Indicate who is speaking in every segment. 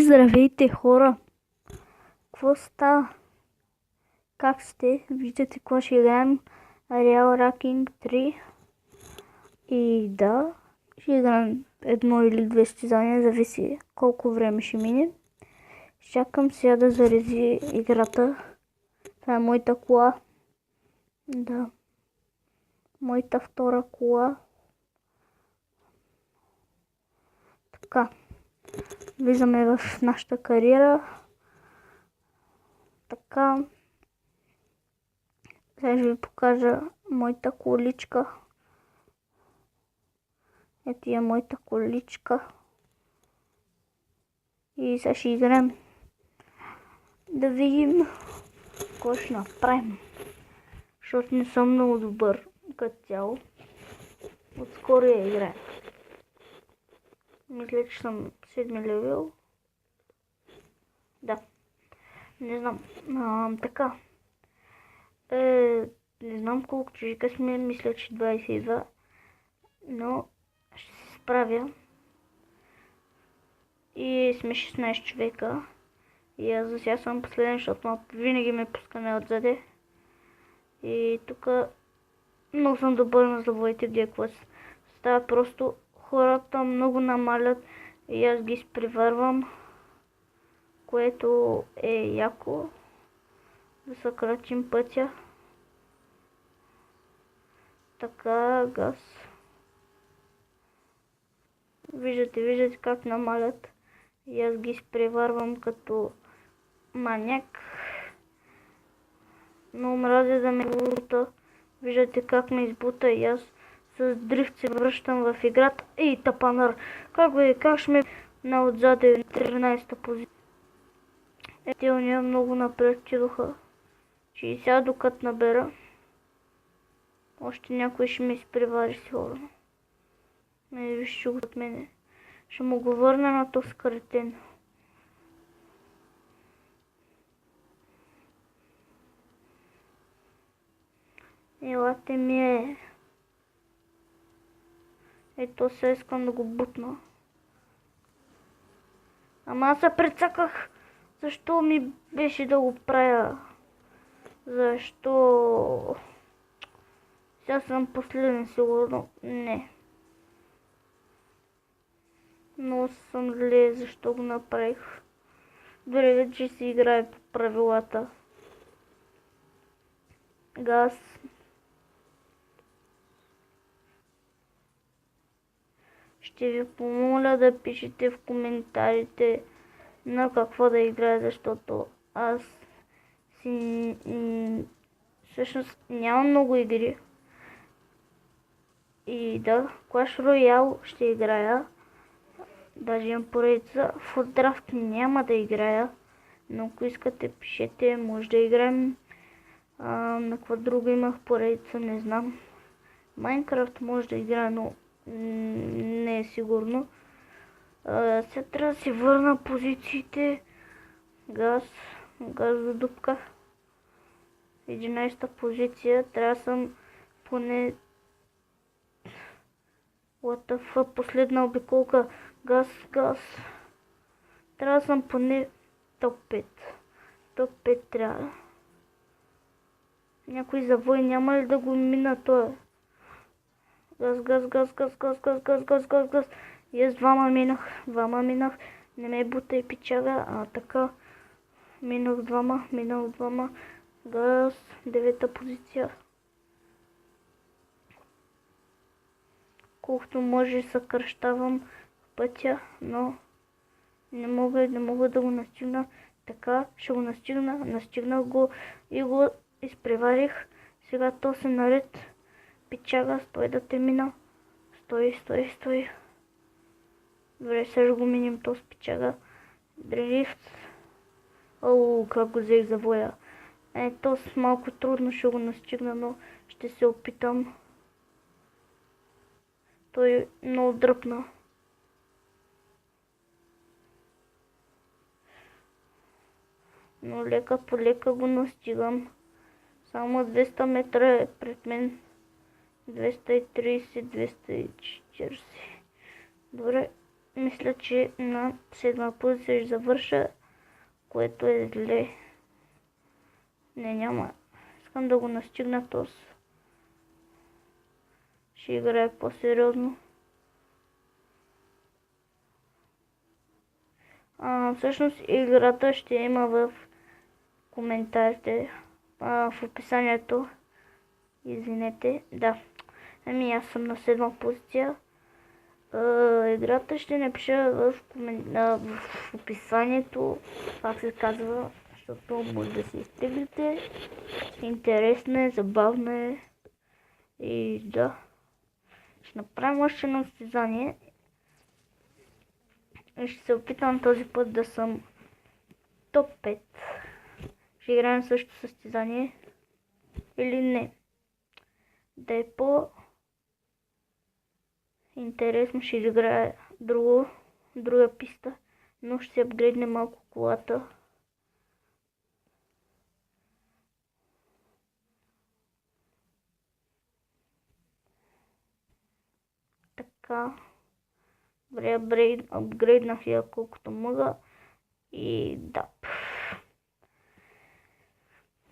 Speaker 1: Здравейте, хора! Какво става? Как сте? Виждате какво ще играем? Real Racking 3. И да, ще играем едно или две състезания, зависи колко време ще мине. Чакам сега да зареди играта. Това е моята кола. Да. Моята втора кола. Така. Влизаме в нашата кариера. Така. Сега ще ви покажа моята количка. Ето е моята количка. И сега ще играем. Да видим какво ще направим. Защото не съм много добър като цяло. Отскоро я играем. Мисля, че съм 7 левел. Да. Не знам. Така. Не знам колко човека сме. Мисля, че 22. Но ще се справя. И сме 16 човека. И аз за сега съм последен, защото винаги ме пускане отзаде. И тук много съм добър на завоите, где какво става. Просто хората много намалят и аз ги изпреварвам, което е яко. Да съкратим пътя. Така, газ. Виждате как намалят и аз ги изпреварвам като маняк. Но мразя да ме бута. Виждате как ме избута и аз с дрифт се връщам в играта. Ей, тапанар! Как ще ме на отзаде 13-та позиция? Те уния много напред отидоха. 60 докато набера. Още някой ще ме изпревари сигурно. Не виж от мене. Ще му го върна на то скаретен. Елате ми е. Ето сега искам да го бутна. Ама аз се прецаках. Защо ми беше да го правя? Защо? Сега съм последен сигурно. Не. Но съм зле, защо го направих. Дори вече си играе по правилата. Газ. Ще ви помоля да пишете в коментарите на какво да играя, защото аз всъщност нямам много игри. И да, Clash Royale ще играя. Даже имам поредица. В Draft няма да играя. Но ако искате, пишете, може да играем. На какво друго имах поредица, не знам. Minecraft може да играя, но не е сигурно. Сега трябва да си върна позициите. Газ до дупка. 11-та позиция. Трябва да съм поне последна обиколка. Газ. Трябва да съм поне топ 5. Топ 5 трябва. Някой завой няма ли да го мина това? Газ. И аз двама минах. Не ме бута и пичага. Така. Минах двама. Газ. 9-та позиция. Колкото може съкръщавам пътя, но не мога да го настигна. Така, ще го настигнах го и го изпреварих. Сега то се наред. Пичага, стой да те мина. Стой. Добре, сега го минем то с пичага. Дрифт. Как го взех завоя. То с малко трудно ще го настигна, но ще се опитам. Той много дръпна. Но лека по лека го настигам. Само 200 метра е пред мен. 230, 240. Добре, мисля, че на 7 позиция ще завърша, което е зле. Не, няма. Искам да го настигна този. Ще играе по-сериозно. Всъщност играта ще има в коментарите, в описанието. Извинете, да. Ами аз съм на 7 позиция. Играта ще напиша в описанието, как се казва, защото може да се изтеглите. Интересна е, забавна е и да. Ще направим още едно състезание и ще се опитам този път да съм топ 5. Ще играем също състезание или не. Да е по-интересно, ще играя друга писта, но ще се апгрейдне малко колата. Така. Добре, апгрейднах я колкото мога и да.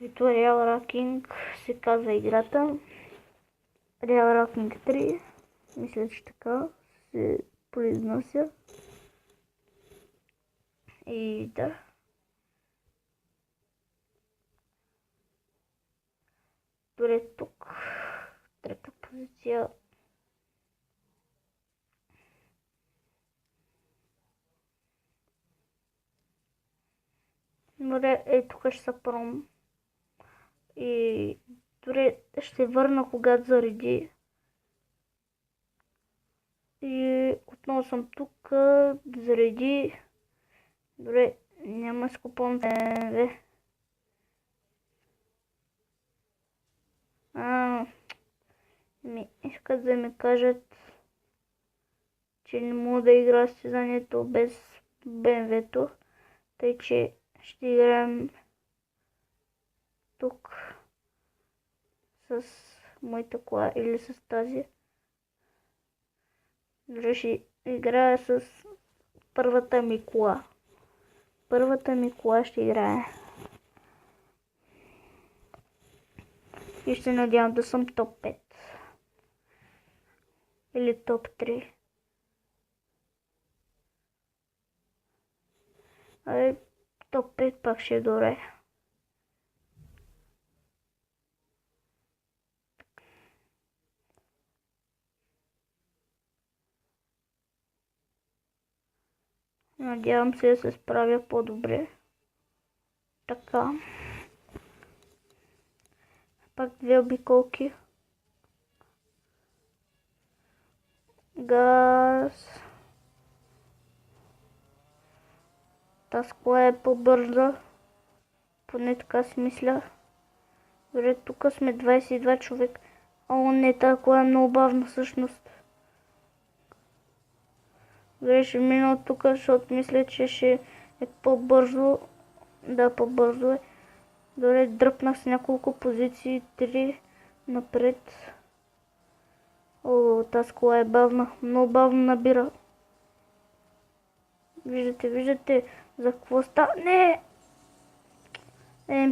Speaker 1: Virtual Racing се казва играта. Real Racing 3. Мисля, че така се произнася. И да. Добре, тук. Трета позиция. Добре, тук ще са пром. И добре, ще върна когато зареди. И отново съм тук, зареди. Добре, няма да купувам BMW. Искат да ми кажат, че не мога да игра състезанието без BMW-то, тъй че ще играем тук с моята кола или с тази. Дори ще играя с първата ми кола. Първата ми кола ще играе. И ще надявам да съм топ 5. Или топ 3. Топ 5 пак ще е добре. Надявам се да се справя по-добре. Така. Пак 2 обиколки. Газ. Тази кола е по-бърза. Поне така си мисля. Добре, тук сме 22 човек. О, не, тази кола е много бавна всъщност. Добре, ще мина от тук, защото мисля, че ще е по-бързо. Да, по-бързо е. Добре, дръпнах с няколко позиции. 3 напред. О, тази кола е бавна. Много бавно набира. Виждате за какво става. Не!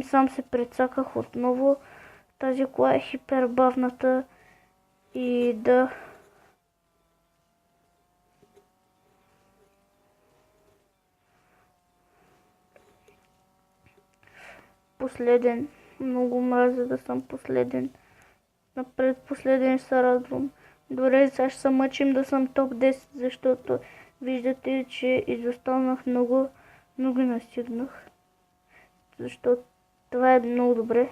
Speaker 1: Сам се прецаках отново. Тази кола е хипербавната. И да. Последен. Много мразя да съм последен. Напред последен ще се радвам. Добре, сега ще се мъчим да съм топ 10, защото виждате, че изостанах много настигнах. Защото това е много добре.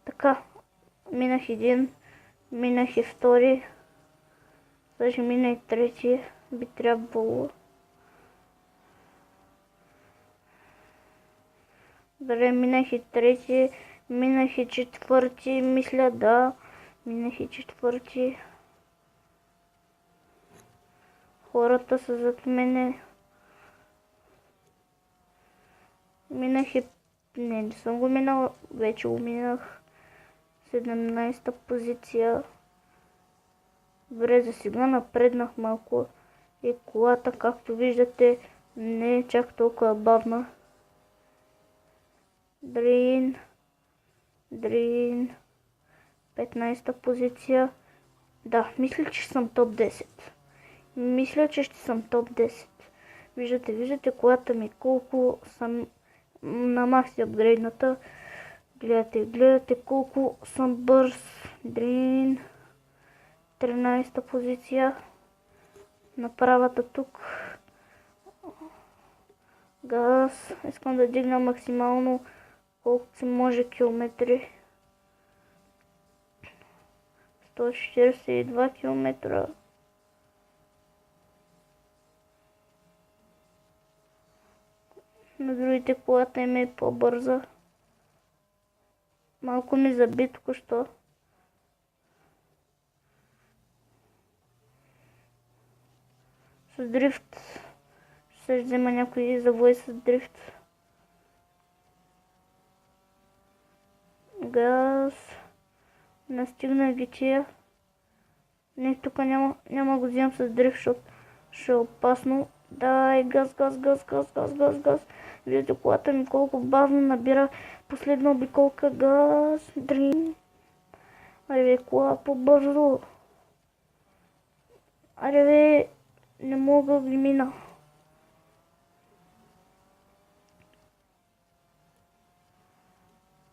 Speaker 1: Така, минах един, минах и втори, даже мина и трети, би трябвало. Добре, минах и трети, минах и четвърти, мисля да, минах и четвърти. Хората са зад мене. Минах и... Не съм го минал, вече го минах. 17-та позиция. Добре, за сега напреднах малко. И колата, както виждате, не е чак толкова бавна. Дрин. 15-та позиция. Да, мисля, че съм топ 10. Мисля, че ще съм топ 10. Виждате колата ми колко съм на макси апгрейдната. Гледате колко съм бърз. Дрин. 13-та позиция. На правата тук. Газ. Искам да дигна максимално колкото се може километри. 142 км. На другите колата им е по-бърза. Малко ми заби току-що. С дрифт. Ще взема някой завой с дрифт. Газ. Настигна ги тия. Не, тук няма го вземам с дрифт, защото ще е опасно. Дай, газ. Виждате колата ми колко бавно набира последна обиколка. Газ. Дрин. Аре бе, кола по-бързо. Аре бе, не мога да ги мина.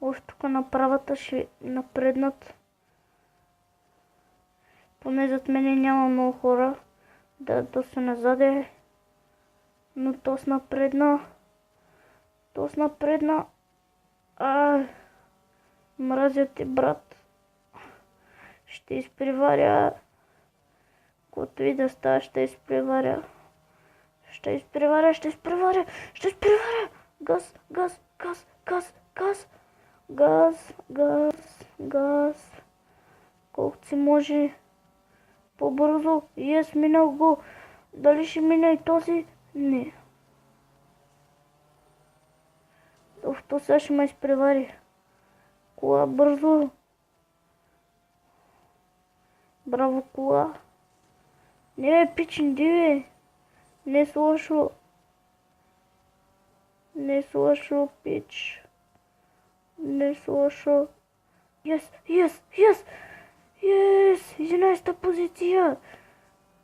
Speaker 1: Още тук на правата ще напреднат. Поне зад мене няма много хора. Да се назаде. Но то с напредна. Мразя ти, брат. Ще изпреваря. Каквото и да става, ще изпреваря. Газ. Колкото си може по-бързо. Минал го. Дали ще мина и този? Не. То сега ще ме изпревари. Кола бързо. Браво, кола. Не, пичен, диве. Не с лошо, пич. Не с лошо. Yes! 11-та позиция.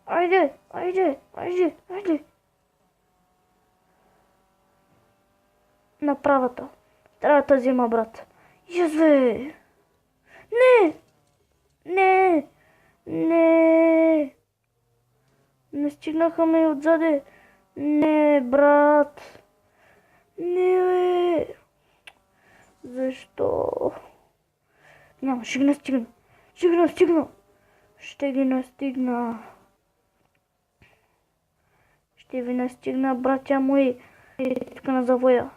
Speaker 1: Айде. На правата. Трябва да взема, брат. Yes, бе. Не. Не стигнаха ме отзаде. Не, брат. Не, бе. Защо? Няма, ще ги настигна. Ще ги настигна. Ще ви настигна, братя мои. Тук на завоя.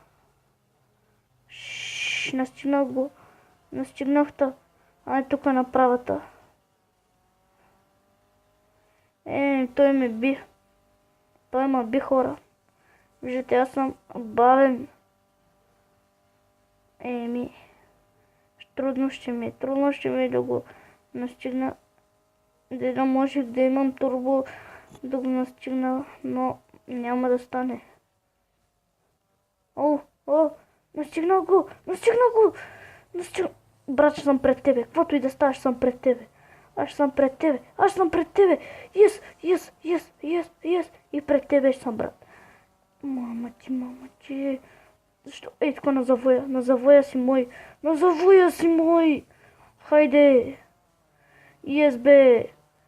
Speaker 1: Настигнах го. Настигнах-та. Ай, тук на правата. Той ме би. Той ме би, хора. Виждате, аз съм бавен. Трудно ще ми е да го настигна. Да можех да имам турбо да го настигна, но няма да стане. Настигнах го! Брат, ще съм пред тебе. Каквото и да става, ще съм пред тебе. Аз съм пред тебе. Yes. И пред тебе ще съм, брат. Мама ти. Защо? Ей, така на завоя си мой. Хайде. Yes, бе.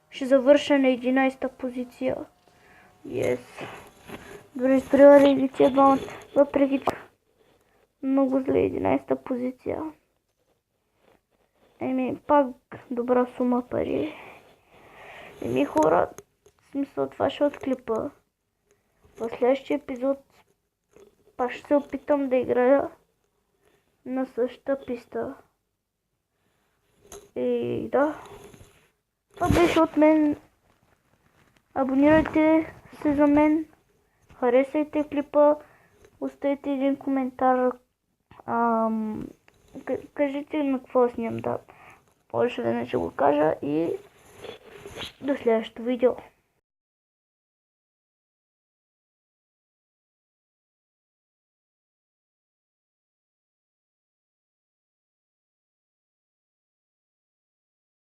Speaker 1: Ще завърша на 11-та позиция. Yes. Дори изпреварили тия двамата. Въпреки това. Много зле 11-та позиция. Пак добра сума пари. Хора, в смисъл това ще от клипа. В следващия епизод пак ще се опитам да играя на същата писта. И да. Това беше от мен. Абонирайте се за мен. Харесайте клипа. Оставете един коментар. Кажете на какво снимам, да. Още веднъж ще го кажа и до следващото видео.